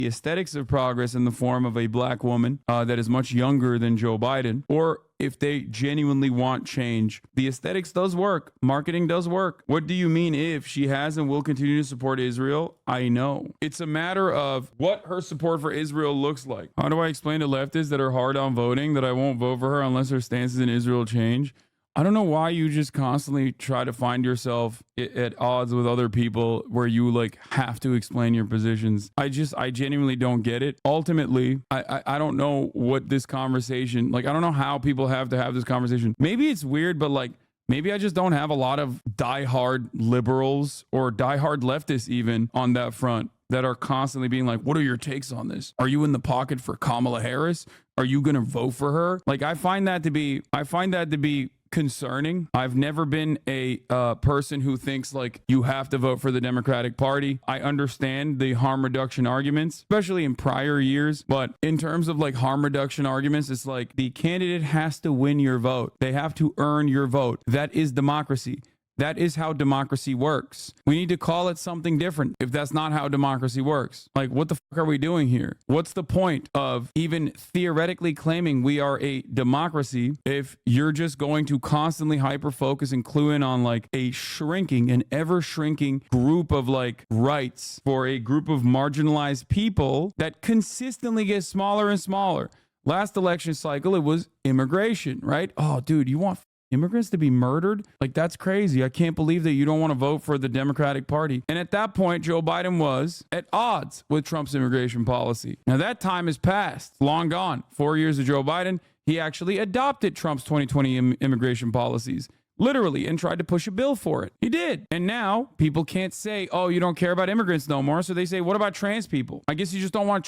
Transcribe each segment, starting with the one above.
the aesthetics of progress in the form of a black woman that is much younger than Joe Biden, or if they genuinely want change. The aesthetics does work. Marketing does work. What do you mean if she has and will continue to support Israel? I know. It's a matter of what her support for Israel looks like. How do I explain to leftists that are hard on voting that I won't vote for her unless her stances in Israel change? I don't know why you just constantly try to find yourself at odds with other people where you like have to explain your positions. I genuinely don't get it. Ultimately, I don't know what this conversation, like, I don't know how people have to have this conversation. Maybe it's weird, but like, maybe I just don't have a lot of diehard liberals or diehard leftists even on that front that are constantly being like, what are your takes on this? Are you in the pocket for Kamala Harris? Are you going to vote for her? Like, I find that to be concerning. I've never been a person who thinks like you have to vote for the Democratic Party. I understand the harm reduction arguments, especially in prior years. But in terms of like harm reduction arguments, it's like the candidate has to win your vote. They have to earn your vote. That is democracy. That is how democracy works. We need to call it something different if that's not how democracy works. Like, what the fuck are we doing here? What's the point of even theoretically claiming we are a democracy if you're just going to constantly hyper-focus and clue in on like a shrinking, an ever-shrinking group of like rights for a group of marginalized people that consistently gets smaller and smaller? Last election cycle, it was immigration, right? Oh, dude, you want immigrants to be murdered? Like, that's crazy. I can't believe that you don't want to vote for the Democratic Party. And at that point, Joe Biden was at odds with Trump's immigration policy. Now, that time is past, long gone. 4 years of Joe Biden, he actually adopted Trump's 2020 immigration policies, literally, and tried to push a bill for it. He did. And now people can't say, oh, you don't care about immigrants no more. So they say, what about trans people? I guess you just don't want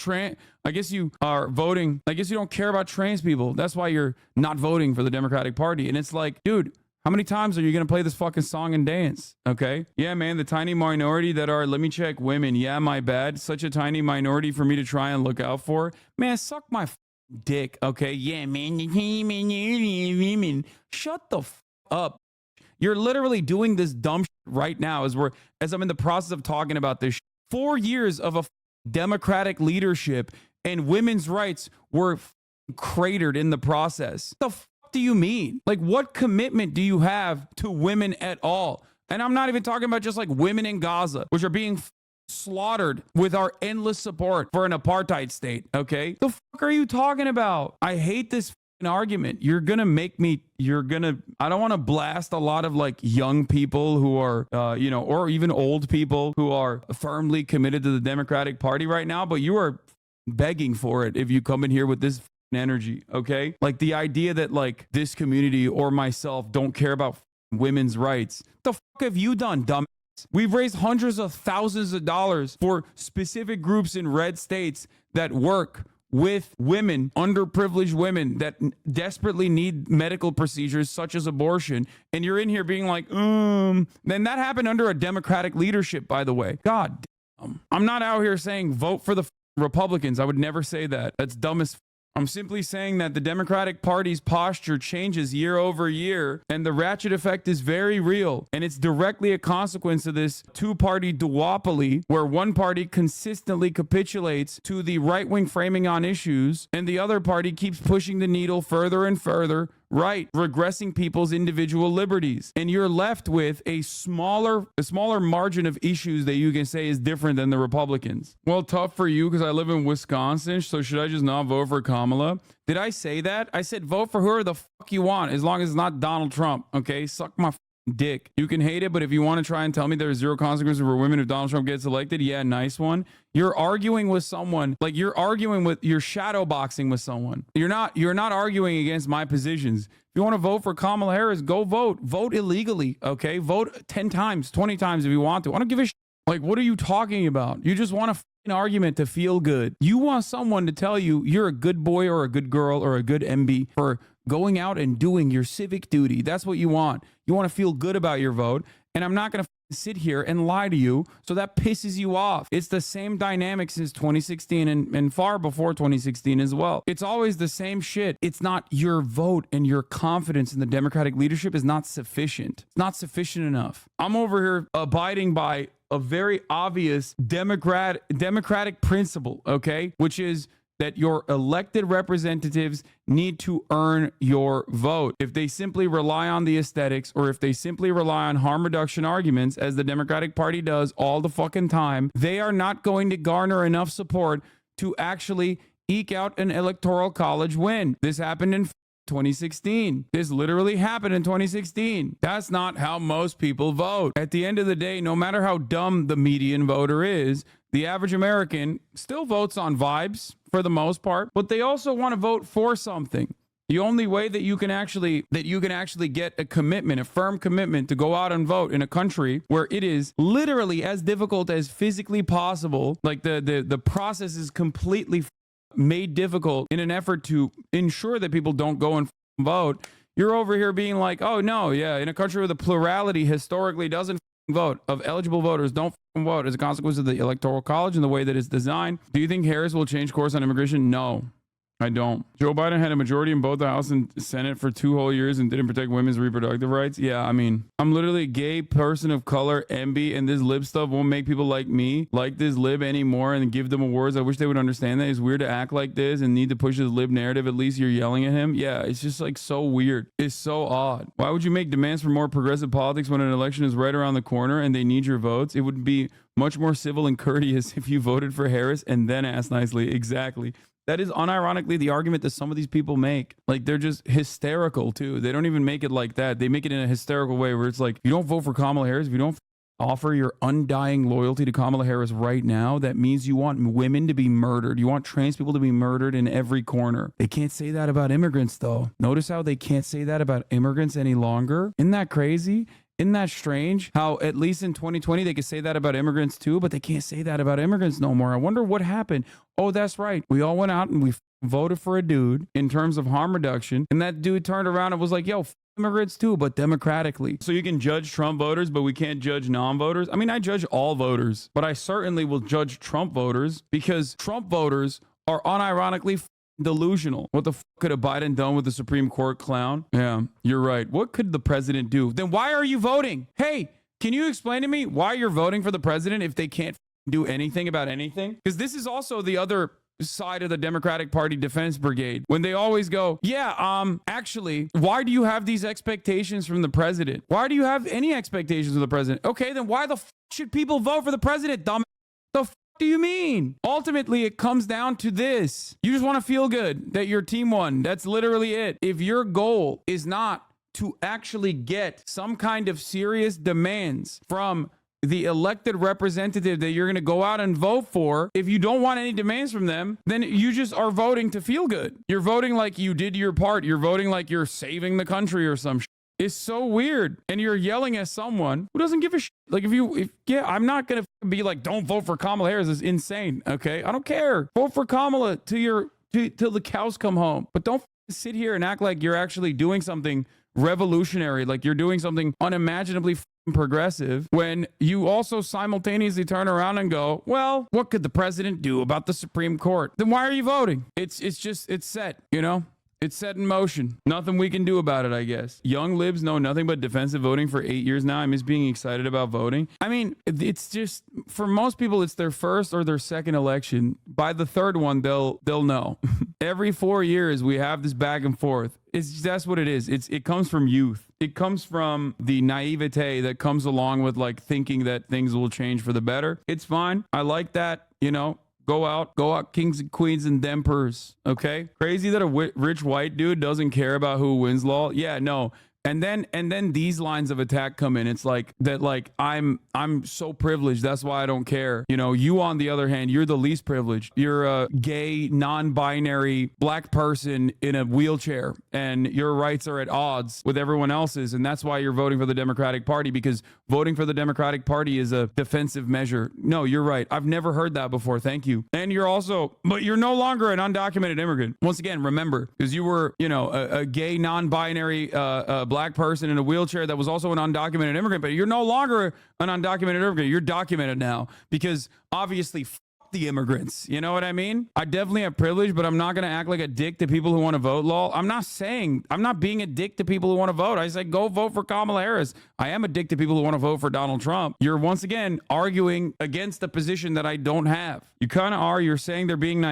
I guess you are voting. I guess you don't care about trans people. That's why you're not voting for the Democratic Party. And it's like, dude, how many times are you going to play this fucking song and dance? Okay. Yeah, man, the tiny minority that are, let me check, women. Yeah, my bad. Such a tiny minority for me to try and look out for. Man, suck my dick. Okay. Yeah, man. Shut the up. You're literally doing this dumb shit right now as I'm in the process of talking about this. 4 years of a Democratic leadership and women's rights were cratered in the process. The fuck do you mean? Like, what commitment do you have to women at all? And I'm not even talking about just like women in Gaza, which are being slaughtered with our endless support for an apartheid state. Okay. The fuck are you talking about? I hate this argument. I don't want to blast a lot of like young people who are, or even old people who are firmly committed to the Democratic Party right now, but you are begging for it if you come in here with this energy. Okay. Like the idea that like this community or myself don't care about women's rights. The fuck have you done, dumb? We've raised hundreds of thousands of dollars for specific groups in red states that work with women, underprivileged women that desperately need medical procedures such as abortion. And you're in here being like, then that happened under a Democratic leadership, by the way. God damn. I'm not out here saying vote for the Republicans. I would never say that. That's dumb as I'm simply saying that the Democratic Party's posture changes year over year, and the ratchet effect is very real, and it's directly a consequence of this two-party duopoly where one party consistently capitulates to the right-wing framing on issues, and the other party keeps pushing the needle further and further right, regressing people's individual liberties. And you're left with a smaller margin of issues that you can say is different than the Republicans. Well, tough for you because I live in Wisconsin, so should I just not vote for Kamala? Did I say that? I said vote for whoever the fuck you want, as long as it's not Donald Trump, okay? Suck my dick. You can hate it, but if you want to try and tell me there's zero consequences for women if Donald Trump gets elected, yeah, nice one. You're arguing with someone, like you're shadow boxing with someone. You're not arguing against my positions. If you want to vote for Kamala Harris, go vote. Vote illegally, okay? Vote 10 times, 20 times if you want to. I don't give a shit. Like, what are you talking about? You just want an argument to feel good. You want someone to tell you you're a good boy or a good girl or a good MB for going out and doing your civic duty. That's what you want. You want to feel good about your vote. And I'm not going to sit here and lie to you. So that pisses you off. It's the same dynamic since 2016 and far before 2016 as well. It's always the same shit. It's not your vote and your confidence in the Democratic leadership is not sufficient. It's not sufficient enough. I'm over here abiding by a very obvious democratic principle, okay, which is that your elected representatives need to earn your vote. If they simply rely on the aesthetics, or if they simply rely on harm reduction arguments, as the Democratic Party does all the fucking time, they are not going to garner enough support to actually eke out an electoral college win. This happened in 2016. This literally happened in 2016. That's not how most people vote. At the end of the day, no matter how dumb the median voter is, the average American still votes on vibes for the most part, but they also want to vote for something. The only way that you can actually get a commitment, a firm commitment to go out and vote in a country where it is literally as difficult as physically possible, like the process is completely made difficult in an effort to ensure that people don't go and vote. You're over here being like, oh no, yeah, in a country where the plurality historically doesn't vote, of eligible voters don't vote as a consequence of the electoral college and the way that it's designed. Do you think Harris will change course on immigration? No, I don't. Joe Biden had a majority in both the House and Senate for 2 whole years and didn't protect women's reproductive rights. Yeah, I mean, I'm literally a gay person of color, MB, and this lib stuff won't make people like me like this lib anymore and give them awards. I wish they would understand that. It's weird to act like this and need to push this lib narrative. At least you're yelling at him. Yeah, it's just like so weird. It's so odd. Why would you make demands for more progressive politics when an election is right around the corner and they need your votes? It would be much more civil and courteous if you voted for Harris and then asked nicely. Exactly. That is unironically the argument that some of these people make. Like, they're just hysterical too. They don't even make it like that. They make it in a hysterical way where it's like, you don't vote for Kamala Harris, if you don't offer your undying loyalty to Kamala Harris right now, that means you want women to be murdered. You want trans people to be murdered in every corner. They can't say that about immigrants though. Notice how they can't say that about immigrants any longer? Isn't that crazy? Isn't that strange? How at least in 2020 they could say that about immigrants too, but they can't say that about immigrants no more. I wonder what happened. Oh, that's right. We all went out and we voted for a dude in terms of harm reduction, and that dude turned around and was like, yo, immigrants too, but democratically. So you can judge Trump voters, but we can't judge non-voters. I mean, I judge all voters, but I certainly will judge Trump voters because Trump voters are unironically delusional. What the could have Biden done with the Supreme Court clown? Yeah, you're right. What could the president do? Then why are you voting? Hey, can you explain to me why you're voting for the president if they can't do anything about anything? Because this is also the other side of the Democratic Party defense brigade, when they always go, yeah, actually, why do you have these expectations from the president? Why do you have any expectations of the president? Okay, then why the should people vote for the president, dumb? The do you mean? Ultimately, it comes down to this. You just want to feel good that your team won. That's literally it. If your goal is not to actually get some kind of serious demands from the elected representative that you're going to go out and vote for, if you don't want any demands from them, then you just are voting to feel good. You're voting like you did your part. You're voting like you're saving the country or some shit. It's so weird. And you're yelling at someone who doesn't give a shit. Like, yeah, I'm not going to be like, don't vote for Kamala Harris. It's insane. Okay. I don't care. Vote for Kamala till the cows come home. But don't sit here and act like you're actually doing something revolutionary, like you're doing something unimaginably progressive, when you also simultaneously turn around and go, well, what could the president do about the Supreme Court? Then why are you voting? It's set, you know? It's set in motion. Nothing we can do about it, I guess. Young libs know nothing but defensive voting for 8 years now. I miss being excited about voting. I mean, it's just, for most people, it's their first or their second election. By the third one, they'll know. Every 4 years, we have this back and forth. That's what it is. It comes from youth. It comes from the naivete that comes along with like thinking that things will change for the better. It's fine. I like that, you know. Go out, kings and queens and dempers. Okay. Crazy that a rich white dude doesn't care about who wins law. Yeah, no. And then these lines of attack come in. It's like that, like, I'm so privileged. That's why I don't care. You know, you on the other hand, you're the least privileged. You're a gay, non-binary black person in a wheelchair, and your rights are at odds with everyone else's. And that's why you're voting for the Democratic Party, because voting for the Democratic Party is a defensive measure. No, you're right. I've never heard that before. Thank you. And but you're no longer an undocumented immigrant. Once again, remember, because you were, you know, a gay, non-binary, black person in a wheelchair that was also an undocumented immigrant, but you're no longer an undocumented immigrant. You're documented now, because obviously the immigrants. You know what I mean? I definitely have privilege, but I'm not going to act like a dick to people who want to vote, lol. I'm not being a dick to people who want to vote. I say go vote for Kamala Harris. I am a dick to people who want to vote for Donald Trump. You're once again arguing against the position that I don't have. You kind of are. You're saying they're being naive.